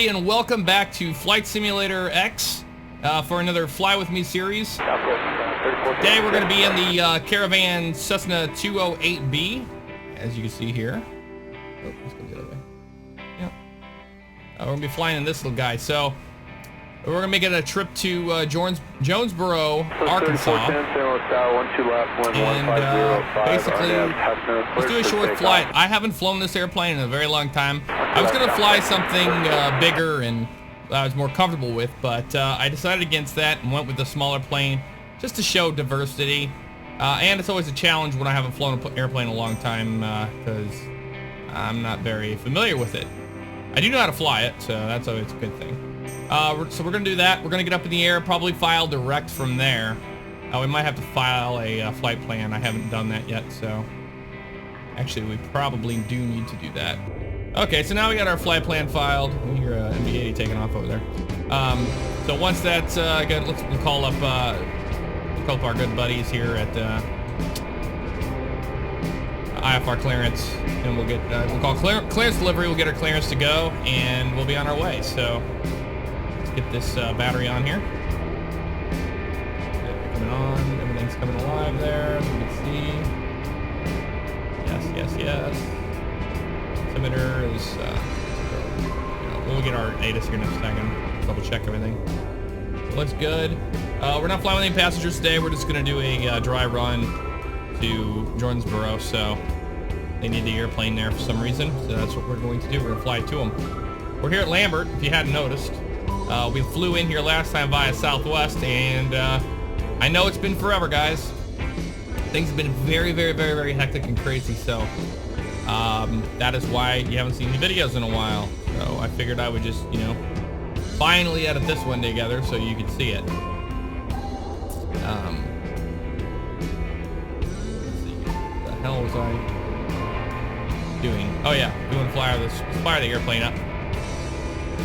everybody, and welcome back to Flight Simulator X for another Fly With Me series. Today we're going to be in the Caravan Cessna 208B, as you can see here. Oh, let's go the other way. Yep. We're going to be flying in this little guy. So we're going to make it a trip to Jonesboro, Arkansas. And basically, let's do a short flight. I haven't flown this airplane in a very long time. I was going to fly something bigger and I was more comfortable with, but I decided against that and went with the smaller plane just to show diversity. And it's always a challenge when I haven't flown an airplane in a long time because I'm not very familiar with it. I do know how to fly it, so that's always a good thing. So we're going to do that. We're going to get up in the air, probably file direct from there. We might have to file a flight plan. I haven't done that yet, so actually we probably do need to do that. Okay, so now we got our flight plan filed. We hear MB-80 taking off over there. So once that's good, let's call up our good buddies here at IFR clearance, and we'll get we'll call clearance delivery. We'll get our clearance to go, and we'll be on our way. So let's get this battery on here. Coming on, everything's coming alive there, as you can see. Yes. Altimeter is, we'll get our ATIS here in a second, double check everything. So looks good. We're not flying with any passengers today. We're just going to do a dry run to Jonesboro, so they need the airplane there for some reason, so that's what we're going to do. We're going to fly to them. We're here at Lambert, if you hadn't noticed. We flew in here last time via Southwest, and I know it's been forever, guys. Things have been very, very, very, very hectic and crazy, so that is why you haven't seen any videos in a while. So I figured I would just, finally edit this one together so you could see it. Let's see, what the hell was I doing? Oh yeah, doing fire the airplane up.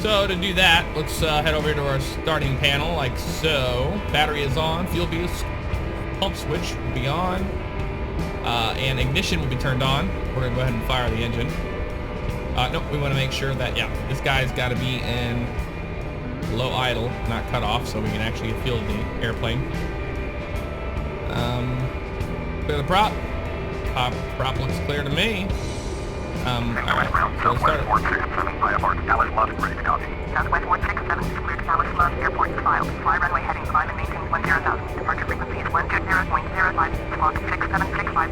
So to do that, let's head over to our starting panel like so. Battery is on, fuel boost, pump switch will be on, and ignition will be turned on. We're gonna go ahead and fire the engine. Nope, we want to make sure that, yeah, this guy's got to be in low idle, not cut off, so we can actually field the airplane. Clear the prop. Prop looks clear to me. Alright, so let's start it. Southwest 167 is cleared to Dallas Love Airport filed. Fly runway heading 5 and maintain 10,000. Departure frequency is 120.05. Squawk 6765.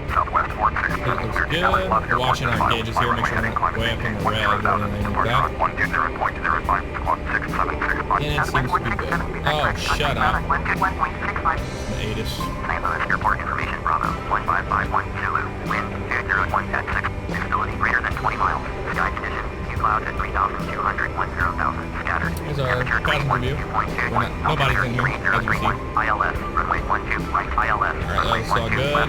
Southwest 167. That looks good. We're watching our gauges here, make sure we're not way up in the red or anything like that. And it seems to be good. Oh, shut up. The ATIS. St. Louis Airport information, Bravo 15512 Zulu. Wind 201 at 6. Visibility greater than 20 miles. Sky condition. Clouds at 3,200, 10,000 scattered. Here's our passenger view. Nobody's in here, as we see. ILS, runway 12, right ILS. Alright, that's all good.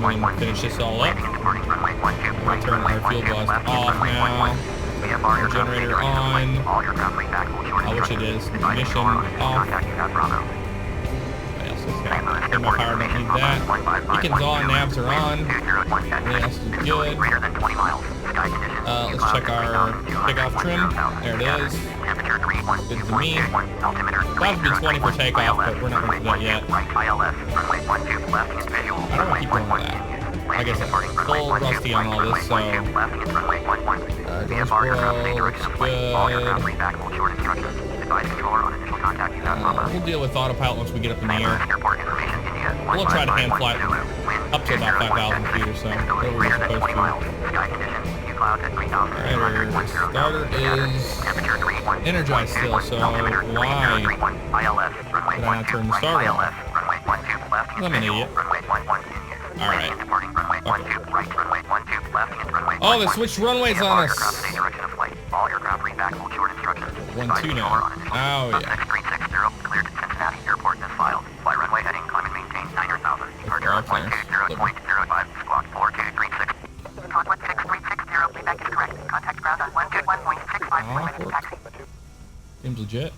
We can finish this all up. We'll turn our fuel blast off now. Our generator on. Which it is. Ignition off. Yes, it's got thermal power, don't need that. Beacons on, navs are on. Everything else is good. Let's check our takeoff trim. There it is. Good to me. That would be 20 for takeoff, but we're not going to do that yet. I don't want to keep going with that. Like I said, full rusty on all this, so Jonesboro looks good. We'll deal with autopilot once we get up in the air. We'll try to hand fly up to about 5,000 feet or so, where we're supposed to. Alright, our starter is energized still, so why did I not turn the starter on? I'm an idiot. Alright. Oh, they switched runways on us. 1-2 now. Oh, yeah. All clearance. Seems legit.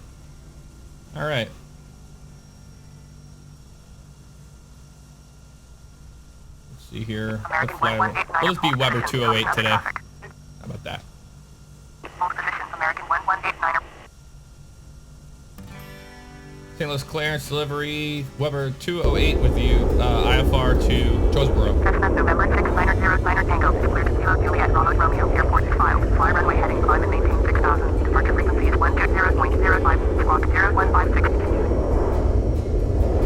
Alright. Let's see here. Let's fly. We'll just be Weber 208 today. How about that? St. Louis clearance delivery, Kjbr 208 with you, IFR to Jonesboro. November 6, Niner 0, Niner Tango, clear to Kilo Juliet, Ronald Romeo, airport is filed. Fly runway heading, climb and maintain 6,000. Departure frequency is 120.05, squawk 0156.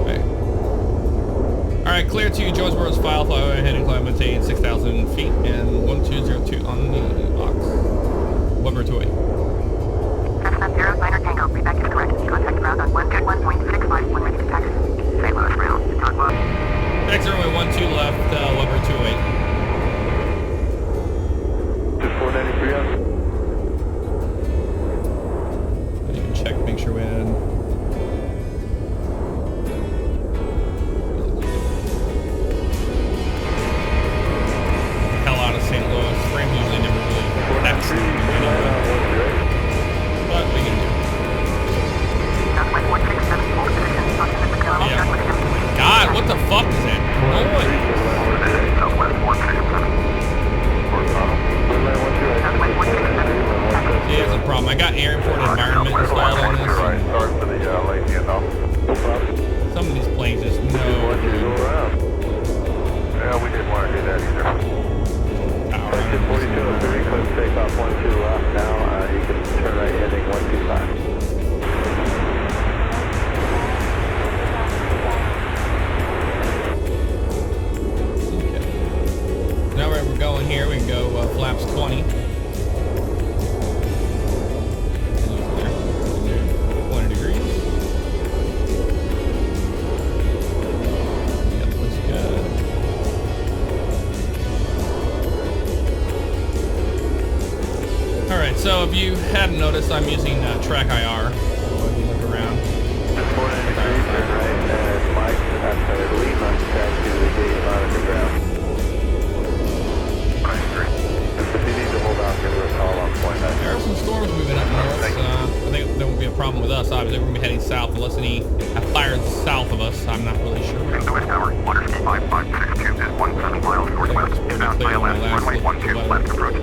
Okay. Alright, clear to Jonesboro's file, fly runway heading, climb and maintain 6,000 feet, and 1202 on the box. Kjbr 208. Cessna 0, Niner Tango, reback is correct. Contact ground on 121.65 when ready to taxi. St. Louis ground, Tugboat. Next runway 12 left, Kjbr 208. 493 up. I didn't even check, make sure we had. Hell out of St. Louis. Frames usually never really connects. But we can do it. Southwest 167, hold position, optimistic level, Yeah. Southwest 70. God, what the fuck is that? Noise. Southwest 167. Southwest 167. Yeah, that's a problem. I got airport environment installed on this. Sorry for the late handoff. No problem. Some of these planes just no. Yeah, we didn't want to do that either. Power. 4203, close takeoff 12 left now. You can turn right heading 125. Now where we're going here, we can go flaps 20. 20 degrees. Yep, looks good. Alright, so if you hadn't noticed, I'm using track IR. So if you look around. 490 degrees, turn right, and Mike, after Lima, taxi to the gate on the ground. If you need to hold off, give her a call on point 9. There are some storms moving up north. I think there won't be a problem with us. Obviously, we're going to be heading south unless any have fired south of us. I'm not really sure. St. Louis Tower, water speed 5562 is 17 miles northwest. Inbound ILS, runway 12 left approach.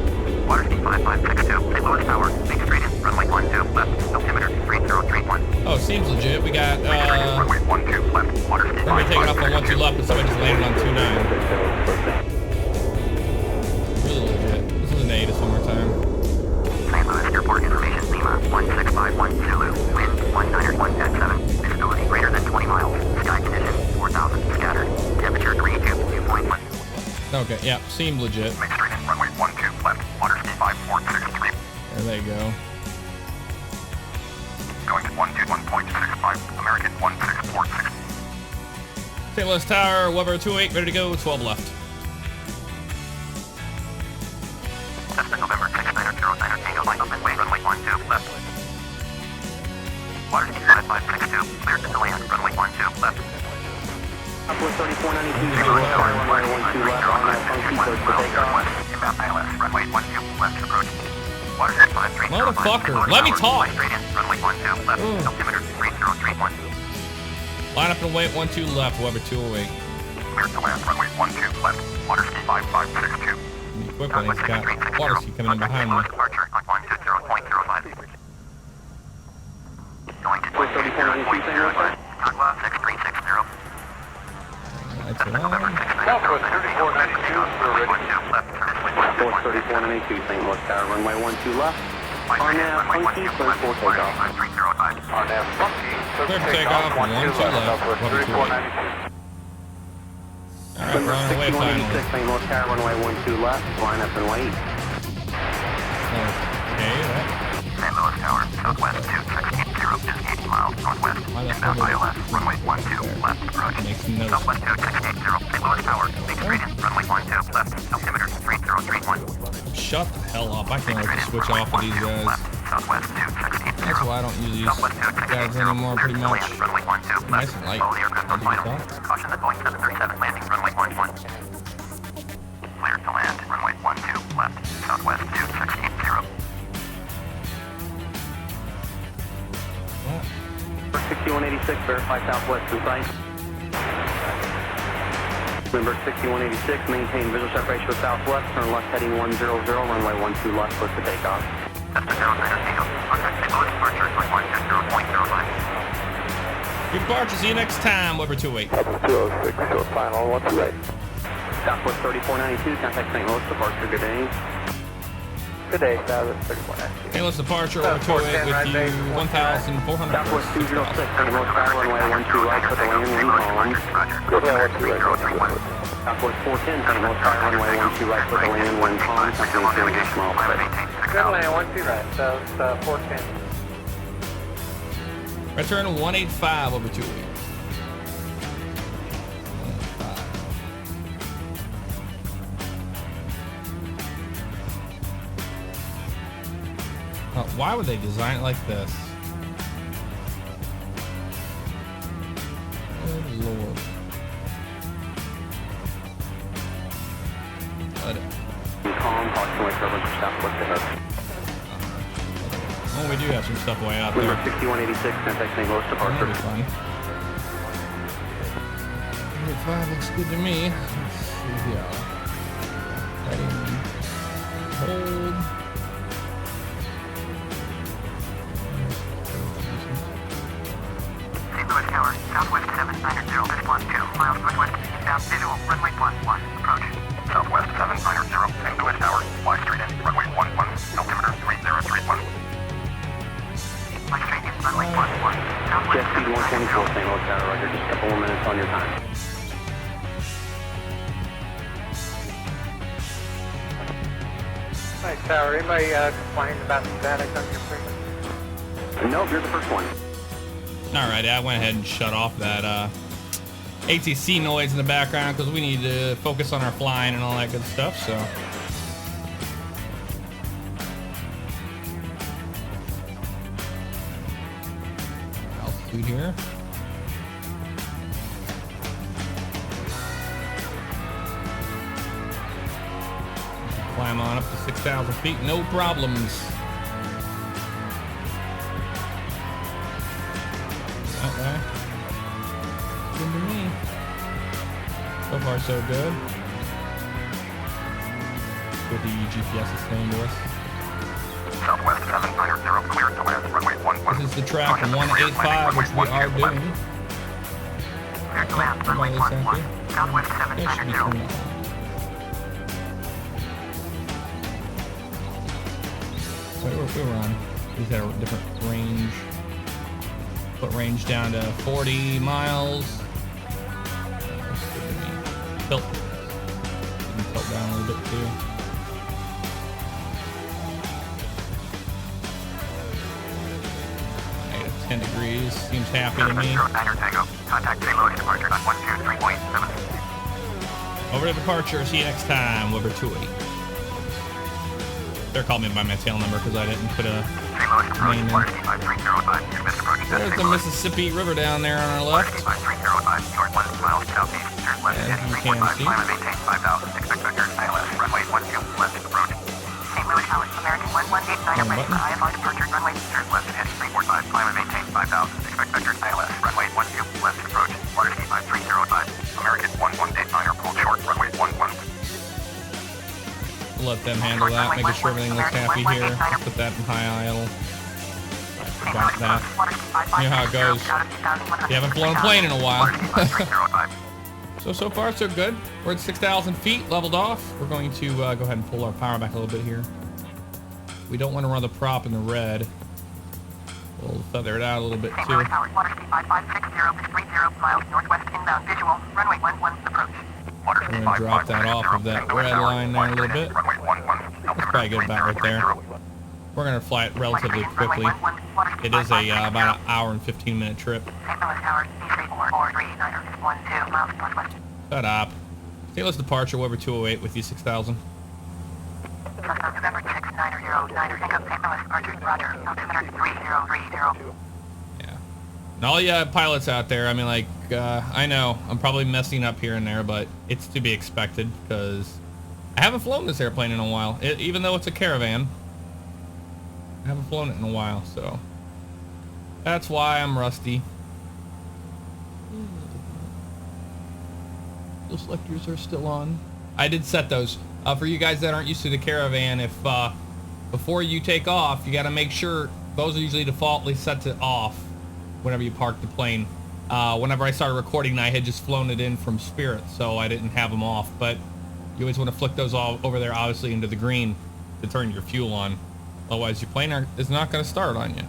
Water speed 5562, St. Louis Tower, make straight in, runway 12 left, altimeter 3031. Oh, seems legit. We got Runway 12 left, water speed runway taking off on 12 left, but somebody just landed on 29. Really legit. This is an A just one more time. St. Louis Airport information, Lima 1651 Zulu, wind 191.7, visibility greater than 20 miles, sky condition 4000, scattered, temperature 32.1. Okay, yeah, seemed legit. Make straight in, runway 12 left, water speed 5463. There they go. Going to 121.65, American 1646. St. Louis Tower, Kjbr 208, ready to go, 12 left. Cessna November 6, Niner 0, Niner Tango, line up and way, runway 12 left. Water speed 5562, clear to land, runway 12 left. Southwest 3492, runway 12 left, on that funky course for takeoff. Inbound ILS, runway 12 left approach. Water speed 5305. Motherfucker, let me talk. Fly straight in, runway 12 left, altimeter 3031. Line up and wait, 12 left, Kjbr 208. Clear to land, runway 12 left, water speed 5562. Quick one, he's got water ski coming in behind me. Departure on 120.05. Going to 3492, Tugboat 6360. Lights are on. Southwest 3492, we're ready. 43492, St. Louis Tower, runway 12 left. On that funky, clear for takeoff. On that funky, Clear for takeoff, 12 left, Southwest Kjbr 208. 3492. Alright, we're on our way 6186, finally. St. Louis Tower, runway 12 left. Line up and wait. Okay, that. St. Louis Tower, Southwest 2680 is 80 miles northwest. Inbound ILS, runway 12 left approach. Make some notes. Southwest 2680, St. Louis Tower, make straight in, runway 12 left, altimeter 3031. Shut the hell up. I can't wait to switch off of these guys. Southwest 2680. That's why I don't use these Southwest guys anymore, pretty much. Runway 12 Nice left. and light. Follow the aircraft on What do you final. thought? Caution the Boeing 737 landing, runway 11. Clear to land, runway 12 left, Southwest 2680. What? 6186, verify Southwest in sight. Number 6186, maintain visual separation with Southwest, turn left heading 100, runway 12 left, close to takeoff. Cessna 09 Tango, contact St. Louis departure on 120.05. Departure, see you next time, Weber 28. 206 to a final 128. Southwest 3492, contact St. Louis departure, good day. Good day, Southwest 3492. St. Louis departure, over 208 with you, 1,400. Southwest 206, St. Louis tower, runway 12 right, put the land wind calm. Good day, 128. Southwest 410, St. Louis tower, runway 12 right, put the land wind calm. Company is small space. Good land, 12 right, so it's 410. Return 185 over 208. Why would they design it like this? Good lord. What? Calm, approximately service southwest ahead. Oh, we do have some stuff way out Number there. 6186, contact St. Louis departure. That'll be fun. 185 looks good to me. Let's see here. Heading. Hold. St. Louis Tower, Southwest 790, 612 miles northwest, eastbound visual, runway 11, approach. Southwest 790, St. Louis Tower, Y straight in, runway 11, altimeter 3031. Y straight in, runway 11, southwest. Jet speed 124, St. Louis Tower, roger, just a couple more minutes on your time. Hi, Tower. Anybody complain about static on your frequency? Nope, you're the first one. Alright, I went ahead and shut off that ATC noise in the background because we need to focus on our flying and all that good stuff, so. Altitude here. Climb on up to 6,000 feet, no problems. That way. Good to me. So far, so good. What the GPS is saying to us. Southwest 790, clear to land, runway 11. This is the track 185, which we are doing. Clear to land, runway 11. Southwest That should be 790. coming on. So we were on. These had a different range. Put range down to 40 miles. That's good to me. Tilt. You can tilt down a little bit too. Negative 10 degrees. Seems happy to me. Tango. Contact St. Louis departure on 123.7. Over to departure. See you next time. Weber 28. They're calling me by my tail number because I didn't put a St. Louis approach, name in. water speed 5305. Missed approaching There's the Mississippi River down there on our Water left. speed 5305. North 1 miles southeast. Turn left As heading you can 345. see. Climb and maintain 5,000. Expect vector ILS. Runway 12 left approach. St. Louis Tower, American 1189 ready for IFR departure. Runway turn left heading 345. Climb and maintain 5,000. Expect vector ILS. Runway 12 left approach. Water speed 5305. American 1189 pulled short. Runway 11. Let them handle that, making sure everything looks happy here. Let's put that in high idle. Forgot that. You know how it goes. You haven't flown a plane in a while. So far, so good. We're at 6,000 feet, leveled off. We're going to go ahead and pull our power back a little bit here. We don't want to run the prop in the red. We'll feather it out a little bit too. Water speed 5560, 30 miles northwest inbound visual. Runway 11 approach. We're going to drop that off of that red line there a little bit. That's probably good about right there. We're going to fly it relatively quickly. It is a about an hour and 15-minute trip. Shut up. St. Louis departure, Weber 208 with you 6,000. November 6909, St. Louis departure, roger, altimeter 3030. Yeah. And all you pilots out there, I mean, like, I know I'm probably messing up here and there, but it's to be expected because I haven't flown this airplane in a while. Even though it's a Caravan, I haven't flown it in a while, so that's why I'm rusty. Those selectors are still on. I did set those. For you guys that aren't used to the Caravan, if before you take off, you got to make sure those are usually defaultly set to off whenever you park the plane. Whenever I started recording, I had just flown it in from Spirit, so I didn't have them off. But you always want to flick those all over there, obviously, into the green to turn your fuel on. Otherwise, your plane is not going to start on you.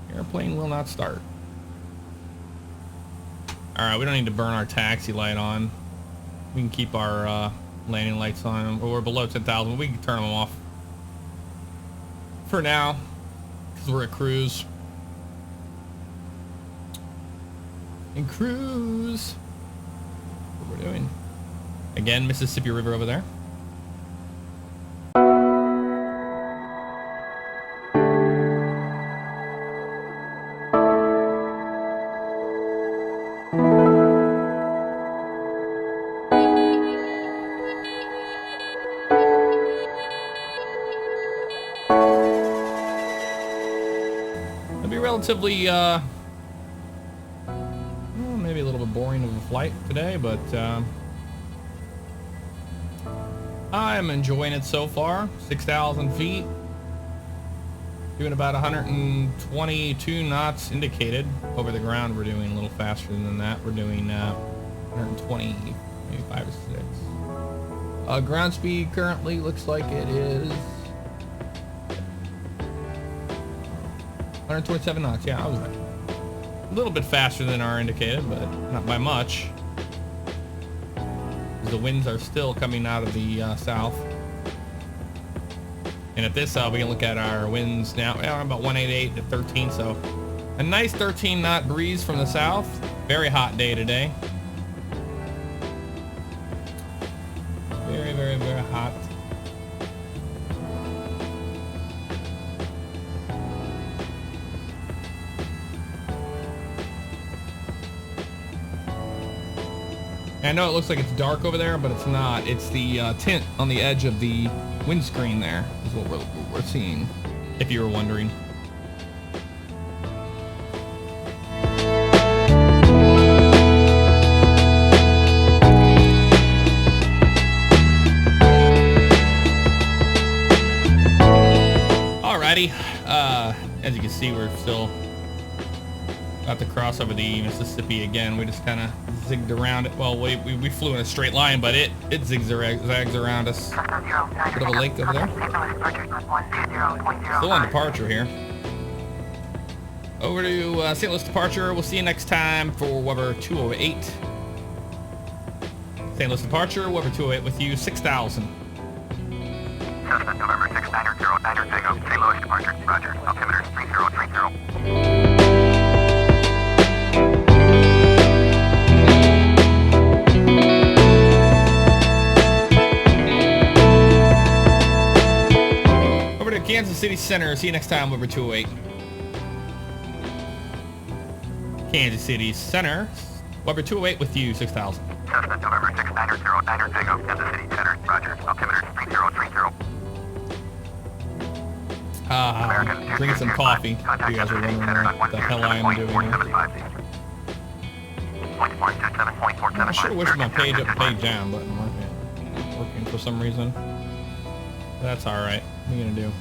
Your airplane will not start. Alright, we don't need to burn our taxi light on. We can keep our landing lights on. We're below 10,000. We can turn them off for now, because we're at cruise. And cruise. What we're doing. Again, Mississippi River over there. It'll be relatively, well, maybe a little bit boring of a flight today, but I'm enjoying it so far. 6,000 feet. Doing about 122 knots indicated. Over the ground, we're doing a little faster than that. We're doing 120, maybe 5 or 6. Ground speed currently looks like it is 127 knots. Yeah, I was right. A little bit faster than our indicated, but not by much. The winds are still coming out of the south. And at this, we can look at our winds now. We're about 188 to 13, so a nice 13 knot breeze from the south. Very hot day today. Very, very, very hot. I know it looks like it's dark over there, but it's not. It's the tint on the edge of the windscreen there is what we're seeing, if you were wondering. Alrighty, as you can see, we're still about to cross over the Mississippi again. We just kind of zigged around it. Well, we flew in a straight line, but it zigzags around us. Bit of a lake over there. Still on departure here. Over to St. Louis departure. We'll see you next time for Kjbr 208. St. Louis departure, Kjbr 208 with you, 6,000. Cessna November 6909 Tango, St. Louis departure. Roger. Altimeter 3030. Kansas City Center. See you next time, Kjbr 208. Kansas City Center. Kjbr 208 with you, 6,000. Cessna November 6909 Tango, Kansas City Center. Roger. Altimeter 3030. Drink some coffee. You guys are wondering what the hell I am doing. I should have wished my page up and page down button wasn't working for some reason. That's alright. What are you gonna do?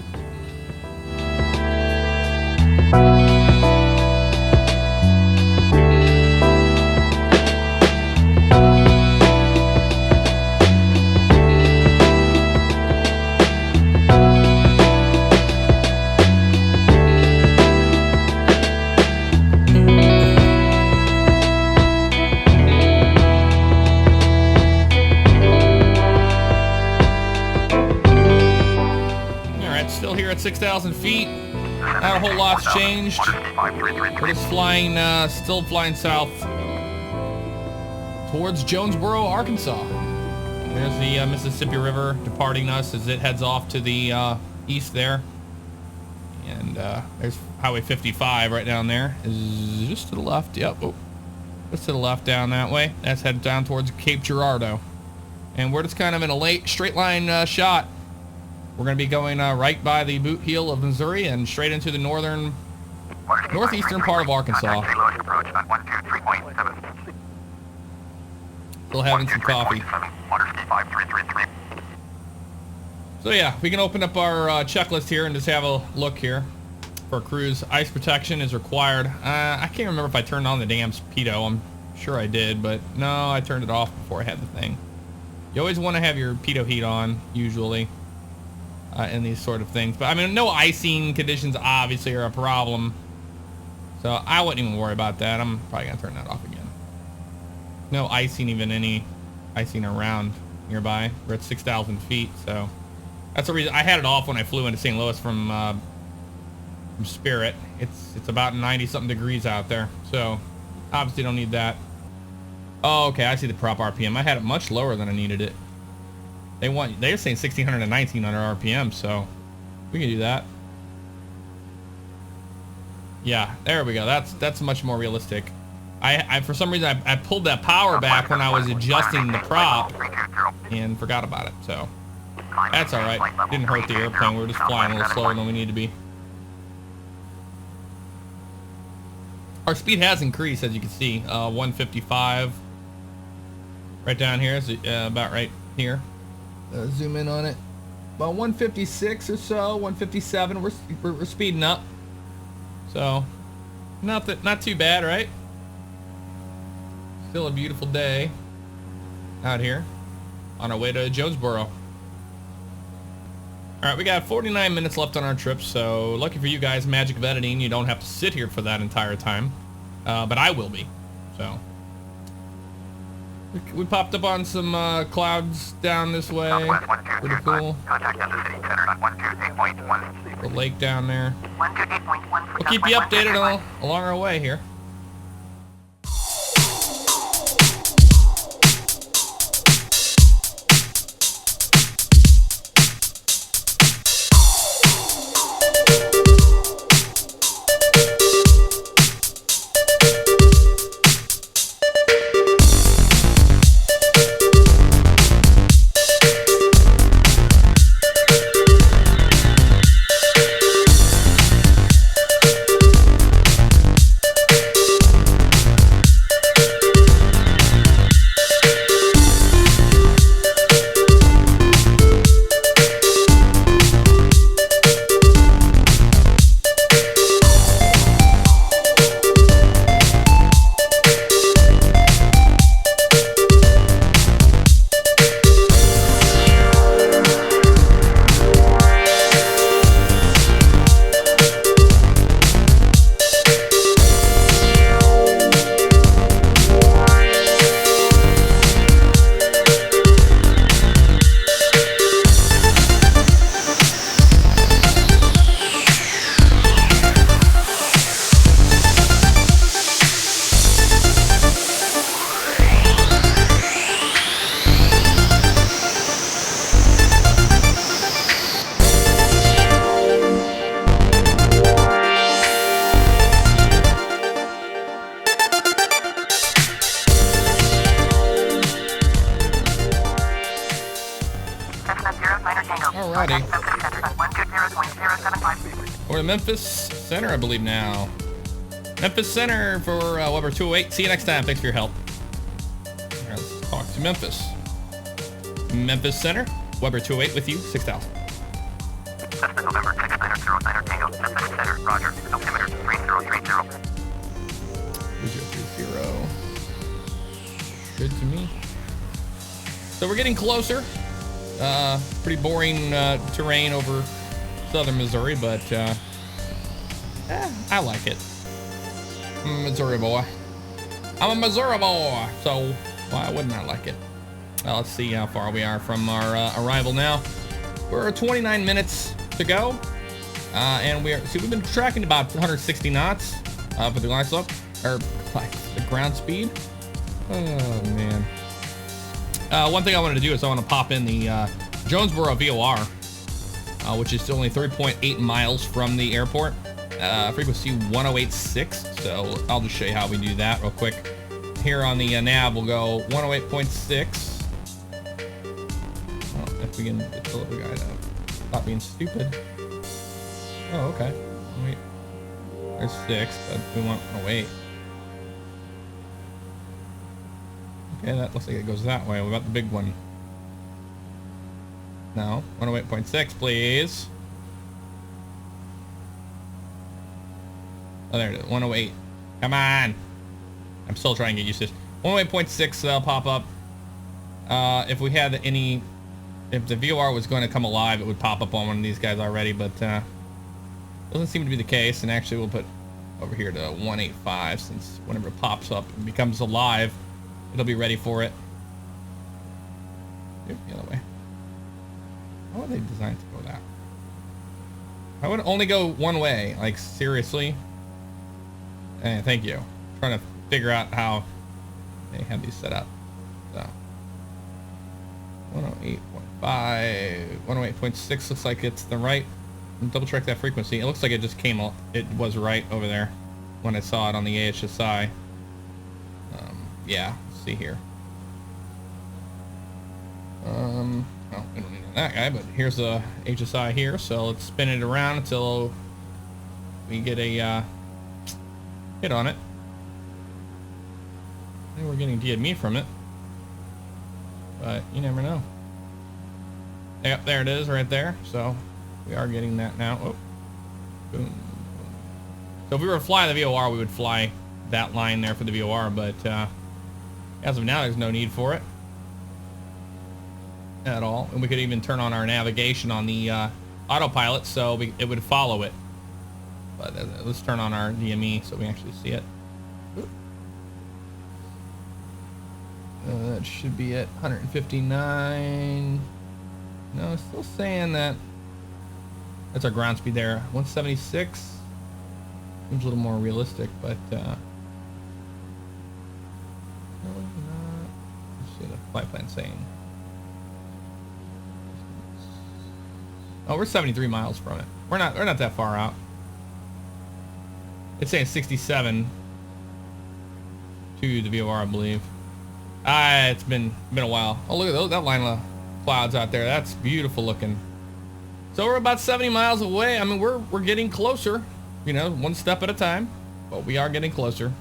Still here at 6,000 feet. Not a whole lot's changed. We're just flying, still flying south towards Jonesboro, Arkansas. There's the Mississippi River departing us as it heads off to the east there. And there's Highway 55 right down there. Is just to the left. Yep. Oh, just to the left down that way. That's headed down towards Cape Girardeau. And we're just kind of in a straight line shot. We're going to be going right by the boot heel of Missouri and straight into the northeastern part of Arkansas. Still having some coffee. So yeah, we can open up our checklist here and just have a look here. for a cruise. Ice protection is required. I can't remember if I turned on the damn speedo. I'm sure I did, but no, I turned it off before I had the thing. You always want to have your pitot heat on, usually, in these sort of things. But I mean, no icing conditions obviously are a problem, so I wouldn't even worry about that. I'm probably gonna turn that off again. No icing, even any icing around nearby. We're at 6,000 feet, so that's the reason I had it off when I flew into St. Louis from Spirit. It's about 90 something degrees out there, so obviously don't need that. Oh, okay, I see the prop RPM. I had it much lower than I needed it. They're saying 1600 to 1900 RPM, so we can do that. Yeah, there we go. That's much more realistic. I for some reason I pulled that power back when I was adjusting the prop and forgot about it, so that's all right. Didn't hurt the airplane. We're just flying a little slower than we need to be. Our speed has increased, as you can see. 155 right down here. Is about right here. Zoom in on it. About 156 or so, 157. We're speeding up. So not too bad, right? Still a beautiful day out here on our way to Jonesboro. All right, we got 49 minutes left on our trip, so lucky for you guys, magic of editing, you don't have to sit here for that entire time, but I will be. So we popped up on some clouds down this way. Pretty cool. The lake down there. We'll keep you updated along our way here. Alrighty. We're in Memphis Center, I believe now. Memphis Center for Kjbr 208. See you next time. Thanks for your help. Right, let's talk to Memphis. Memphis Center, Kjbr 208 with you, 6,000. Cessna November 6909 Tango, Memphis Center, roger. Altimeter 3030. 3030. Good to me. So we're getting closer. Pretty boring terrain over southern Missouri, but I like it. I'm a Missouri boy. I'm a Missouri boy, so why wouldn't I like it? Let's see how far we are from our arrival now. We're 29 minutes to go, and we've been tracking about 160 knots for the glide slope, or like the ground speed. Oh man. One thing I wanted to do is I want to pop in the Jonesboro VOR, which is only 3.8 miles from the airport. Frequency 1086. So I'll just show you how we do that real quick. Here on the nav, we'll go 108.6. Oh, if we can get the little guy to stop being stupid. Oh, okay. Wait. There's 6, but we want 108. Okay, that looks like it goes that way. What about the big one? No, 108.6, please. Oh, there it is. 108. Come on. I'm still trying to get used to this. 108.6 pop up. If we had any, if the VOR was going to come alive, it would pop up on one of these guys already, but doesn't seem to be the case. And actually, we'll put over here to 185, since whenever it pops up and becomes alive, it'll be ready for it. Yep, the other way. How are they designed to go that? I would only go one way, like seriously. And thank you. I'm trying to figure out how they have these set up. So 108.5, 108.6 looks like it's the right. Double check that frequency. It looks like it just came up. It was right over there when I saw it on the AHSI. Yeah, let's see here. Well, we don't need that guy, but here's the HSI here. So let's spin it around until we get a hit on it. I think we're getting DME from it, but you never know. Yep, there it is right there. So we are getting that now. Oh, boom. So if we were to fly the VOR, we would fly that line there for the VOR, but as of now, there's no need for it at all. And we could even turn on our navigation on the autopilot, so it would follow it. But let's turn on our DME so we actually see it. That should be at 159. No, it's still saying that. That's our ground speed there. 176. Seems a little more realistic, but no, not. Let's see what the flight plan's saying. Oh, we're 73 miles from it. We're not that far out. It's saying 67 to the VOR, I believe. It's been a while. Oh, look at those, that line of clouds out there. That's beautiful looking. So we're about 70 miles away. I mean, we're getting closer, you know, one step at a time, but we are getting closer.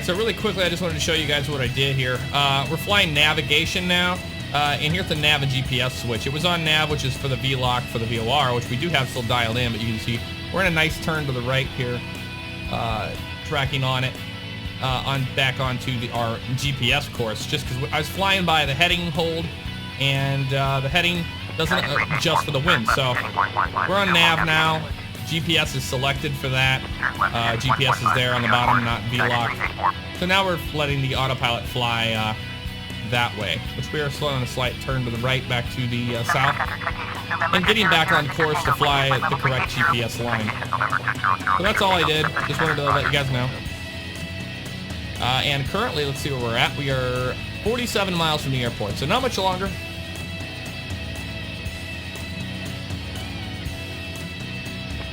So really quickly, I just wanted to show you guys what I did here. We're flying navigation now, and here's the nav and GPS switch. It was on nav, which is for the VLOC for the VOR, which we do have still dialed in, but you can see we're in a nice turn to the right here, tracking on it, back onto our GPS course, just because I was flying by the heading hold, and the heading doesn't adjust for the wind. So we're on nav now. GPS is selected for that. GPS is there on the bottom, not VLOC. So now we're letting the autopilot fly that way, which we are slow on a slight turn to the right back to the south, and getting back on course to fly the correct GPS line. So that's all I did. Just wanted to let you guys know. And currently, let's see where we're at. We are 47 miles from the airport, so not much longer.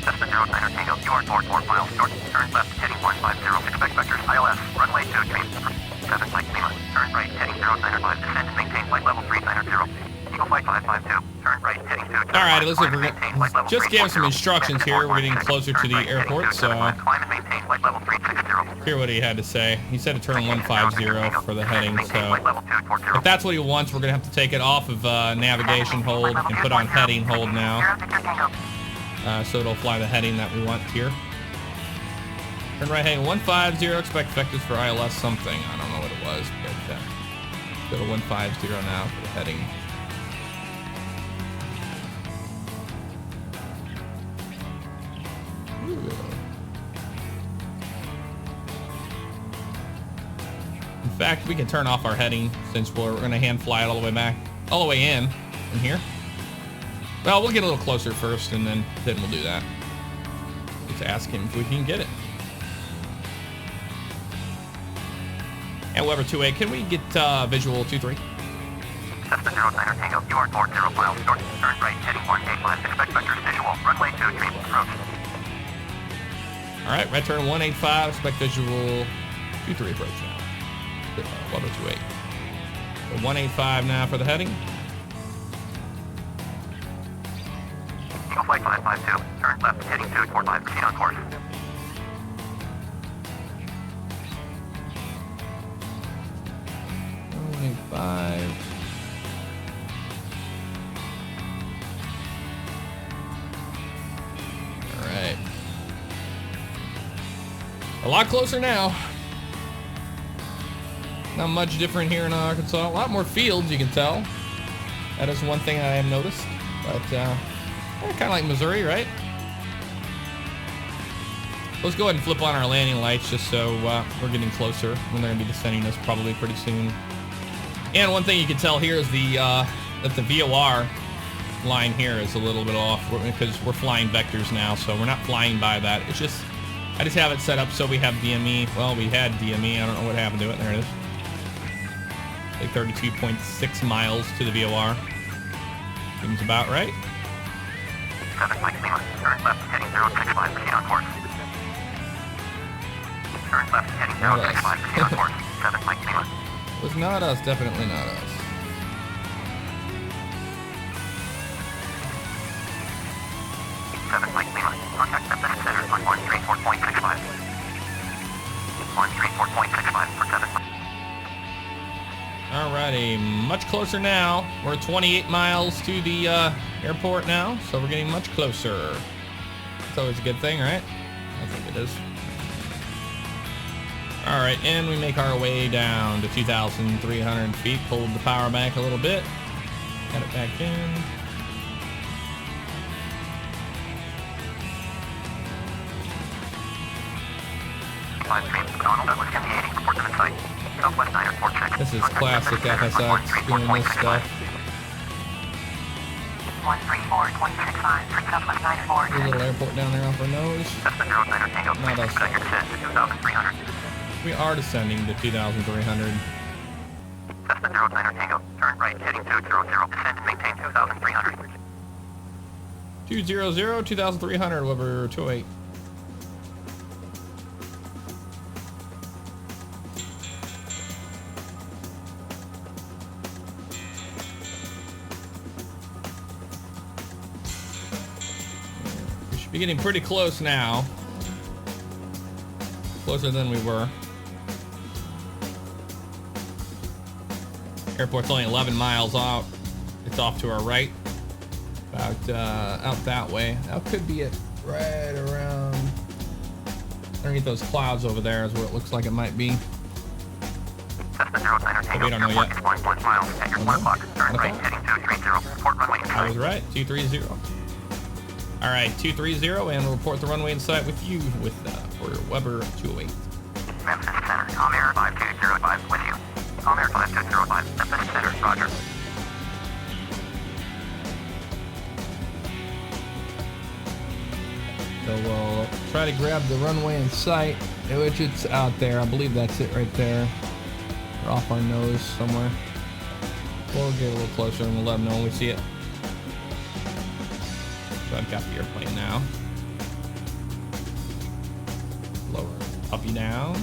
Cessna 09 Tango, you are 4 miles north, turn left, heading 150, expect vectors, ILS, runway 2, 7 Mike Lima, turn right, heading 095, descend and maintain flight level 390, Eagle Flight 552, turn right, heading 2, Alright, it looks like we're just gave some instructions here. We're getting closer to the airport, so hear what he had to say. He said to turn 150 for the heading, so if that's what he wants, we're going to have to take it off of navigation hold and put on heading hold now. So it'll fly the heading that we want here. Turn right heading 150, expect vectors for ILS something. I don't know what it was, but go to 150 now for the heading. fact, we can turn off our heading since we're going to hand fly it all the way back, all the way in here. Well, we'll get a little closer first, and then we'll do that. Let's ask him if we can get it. And Weber 28, can we get visual 23? Cessna 09er Tango, you are 40 miles north, turn right, heading 185, expect vectors visual, runway 23, approach. All right, right turn 185, expect visual 23 approach now. Weber 28. So 185 now for the heading. Eagle Flight 552, turn left, heading 245, proceed on course. 185. All right. A lot closer now. Not much different here in Arkansas. A lot more fields, you can tell. That is one thing I have noticed. But kind of like Missouri, right? Let's go ahead and flip on our landing lights just so we're getting closer. When they're going to be descending us probably pretty soon. And one thing you can tell here is that the VOR line here is a little bit off because we're flying vectors now, so we're not flying by that. It's just, I just have it set up so we have DME. Well, we had DME. I don't know what happened to it. There it is. Like 32.6 miles to the VOR. Seems about right. 7 Mike Lima, turn left, heading 065, proceed on course. Turn left, heading 065, proceed on course. 7 Mike Lima. Was not us, definitely not us. Mike Lima, contact the center on 134.65. 134.65 for 7. Alrighty, much closer now. We're 28 miles to the airport now, so we're getting much closer. That's always a good thing, right? I think it is. Alright, and we make our way down to 2,300 feet. Pulled the power back a little bit. Got it back in. This is classic FSX doing this stuff. 134.65 for Southwest 94. A little airport down there off our nose. Not us. We are descending to 2,300. Cessna 09er Tango, turn right, heading 200, descend and maintain 2,300. 200, 2,300, Weber 28. We should be getting pretty close now. Closer than we were. Airport's only 11 miles out. It's off to our right. About out that way. That could be it right around underneath those clouds over there is where it looks like it might be. Cessna 09er Tango, we don't know yet. 1 mile at your 1 o'clock. Turn right, heading 230, report runway in I sight. was right, 230. All right, 230, and we'll report the runway in sight with you for Weber 208. Memphis Center, Kjbr 5205 with you. Kjbr 5205, Memphis Center, roger. So we'll try to grab the runway in sight, which it's out there. I believe that's it right there. Or off our nose somewhere. We'll get a little closer and we'll let them know when we see it. So I've got the airplane now. Lower puppy down.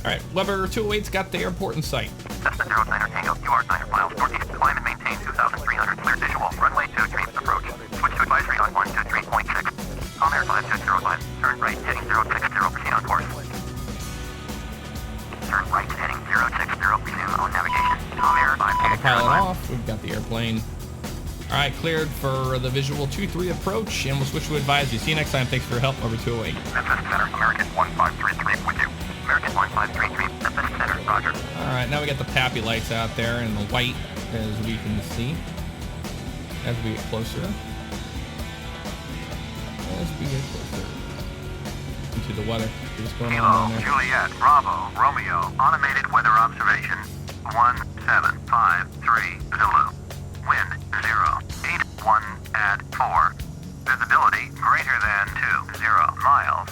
Alright, Weber 208's got the airport in sight. Cessna 09er Tango, you are 9 miles northeast. Climb and maintain 2,300. Clear visual. Runway 23, approach. Switch to advisory on 123.6. Kjbr 5205. Turn right, heading 060. Proceed on course. Turn right, heading 060. Resume on navigation. Kjbr 5205. Pilot off. We've got the airplane. Alright, cleared for the visual 2-3 approach, and we'll switch to advisory. See you next time. Thanks for your help. Over 208. Memphis Center, American 1533 with you. American 1533, Memphis Center, roger. Alright, now we got the PAPI lights out there and the white, as we can see. As we get closer. As we get closer. to the weather. See what's going Kilo, on down there. Juliet, Bravo, Romeo, automated weather observation, 1753 Zulu. Wind 0, 81 at 4. Visibility greater than 20 miles.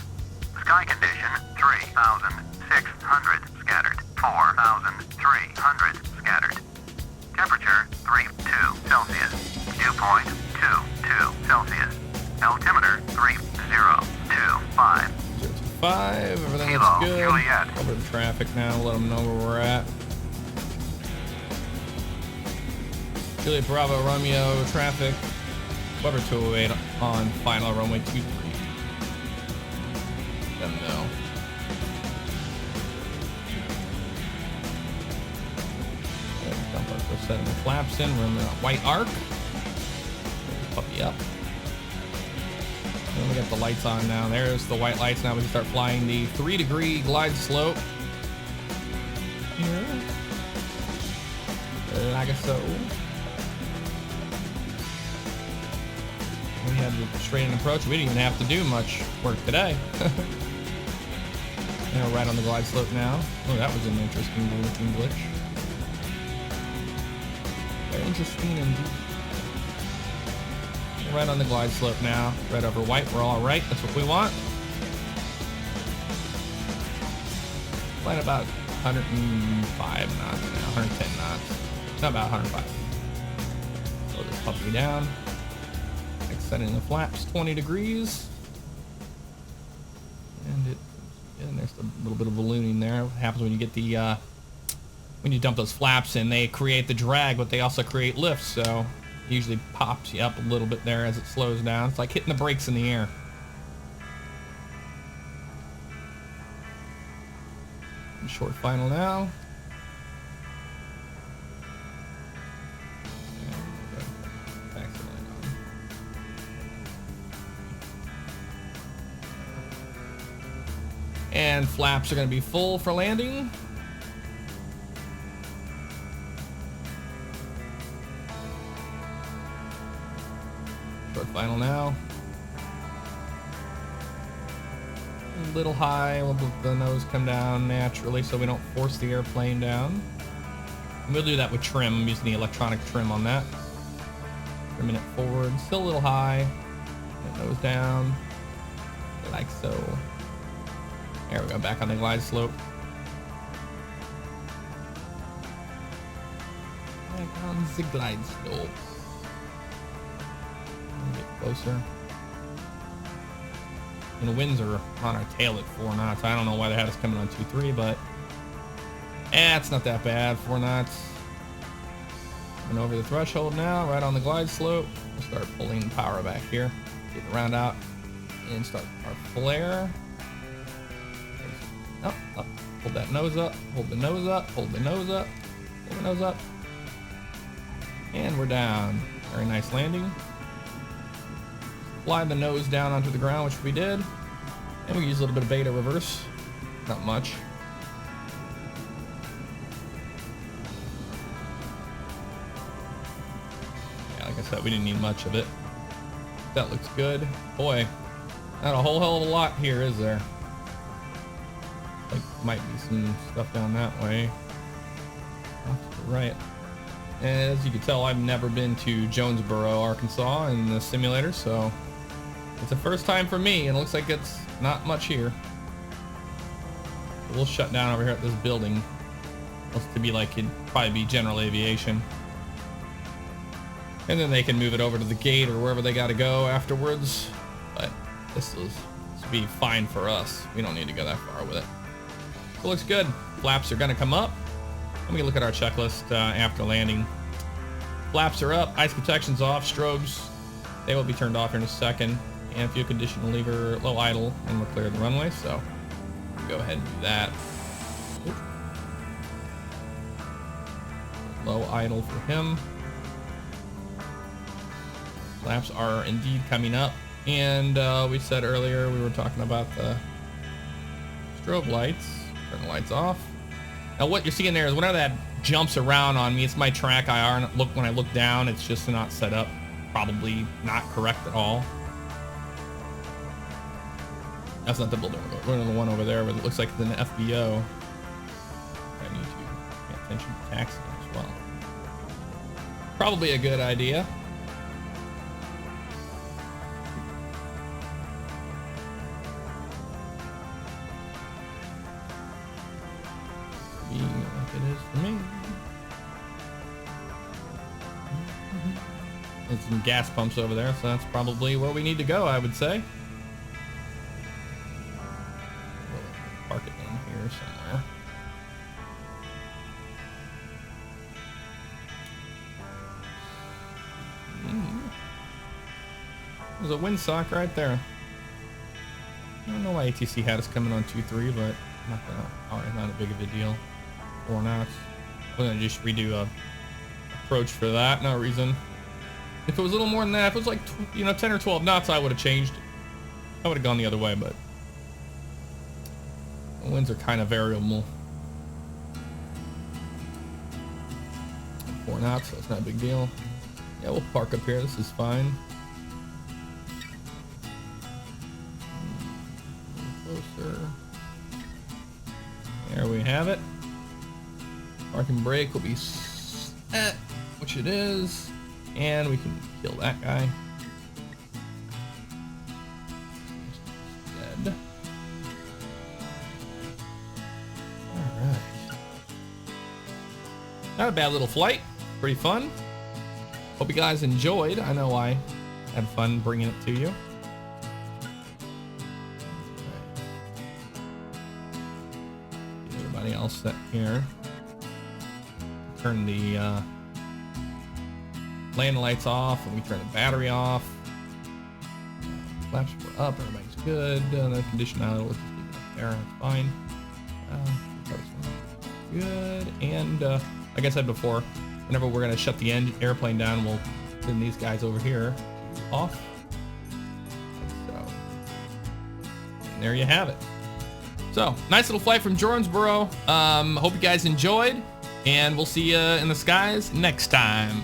Sky condition 3,600 scattered, 4,300 scattered. Temperature 32 Celsius. Dew point 22 Celsius. Altimeter 3025. 025, everything Kilo, looks good. Juliet. Over the traffic now, let them know where we're at. Juliet Bravo Romeo traffic. Kjbr 208 on final runway 23. Let them know. Dump our first set of the flaps in. We're in the white arc. Puppy up. And we got the lights on now. There's the white lights. Now we can start flying the 3-degree glide slope. Here. Like so. We had the straight-in approach. We didn't even have to do much work today. Now we're right on the glide slope now. Oh, that was an interesting looking glitch. Very interesting indeed. We're right on the glide slope now. Red over white. We're all right. That's what we want. Flying about 105 knots now. 110 knots. Not about 105. Slow this puppy down. Setting the flaps 20 degrees. And there's a little bit of ballooning there. What happens when you get the when you dump those flaps in, they create the drag, but they also create lift, so it usually pops you up a little bit there as it slows down. It's like hitting the brakes in the air. Short final now. And flaps are going to be full for landing. Short final now. A little high. We'll let the nose come down naturally so we don't force the airplane down. And we'll do that with trim. I'm using the electronic trim on that. Trimming it forward. Still a little high. Get nose down. Like so. There we go, back on the glide slope. Back on the glide slope. Get closer. And the winds are on our tail at 4 knots. I don't know why they had us coming on 2-3, but it's not that bad. 4 knots. And over the threshold now, right on the glide slope. We'll start pulling the power back here. Get the round out and start our flare. Up, up. Hold that nose up. Hold the nose up. Hold the nose up. Hold the nose up. And we're down. Very nice landing. Fly the nose down onto the ground, which we did. And we use a little bit of beta reverse. Not much. Yeah, like I said, we didn't need much of it. That looks good. Boy, not a whole hell of a lot here, is there? Like, might be some stuff down that way. Off to the right. And as you can tell, I've never been to Jonesboro, Arkansas in the simulator, so it's the first time for me, and it looks like it's not much here. We'll shut down over here at this building. Looks to be like it'd probably be general aviation. And then they can move it over to the gate or wherever they gotta go afterwards. But this will be fine for us. We don't need to go that far with it. So it looks good. Flaps are gonna come up. Let me look at our checklist after landing. Flaps are up, ice protection's off, strobes, they will be turned off here in a second. And fuel condition lever low idle, and we're clear of the runway, so go ahead and do that. Oop. Low idle for him. Flaps are indeed coming up. And we said earlier we were talking about the strobe lights. Turn the lights off. Now what you're seeing there is whenever that jumps around on me, it's my track IR. And look, when I look down, it's just not set up. Probably not correct at all. That's not the building we're going to. The one over there, but it looks like it's an FBO. I need to pay attention to taxiing as well. Probably a good idea. Being like it is for me. There's some gas pumps over there, so that's probably where we need to go, I would say. We'll park it in here somewhere. There's a windsock right there. I don't know why ATC had us coming on 2.3, but not a big of a deal. 4 knots. We're gonna just redo a approach for that. No reason. If it was a little more than that, if it was like 10 or 12 knots, I would have changed. I would have gone the other way, but the winds are kind of variable. 4 knots, so it's not a big deal. Yeah, we'll park up here. This is fine. Closer. There we have it. Parking brake will be set, which it is, and we can kill that guy. Dead. All right. Not a bad little flight. Pretty fun. Hope you guys enjoyed. I know I had fun bringing it to you. Get everybody else set here. Turn the landing lights off, and we turn the battery off. Flaps were up. Everybody's good. The condition out. Let's just leave it up there. It's fine. Good. And like I said before, whenever we're gonna shut the airplane down, we'll send these guys over here off. Like so. And there you have it. So nice little flight from Jonesboro. Hope you guys enjoyed, and we'll see you in the skies next time.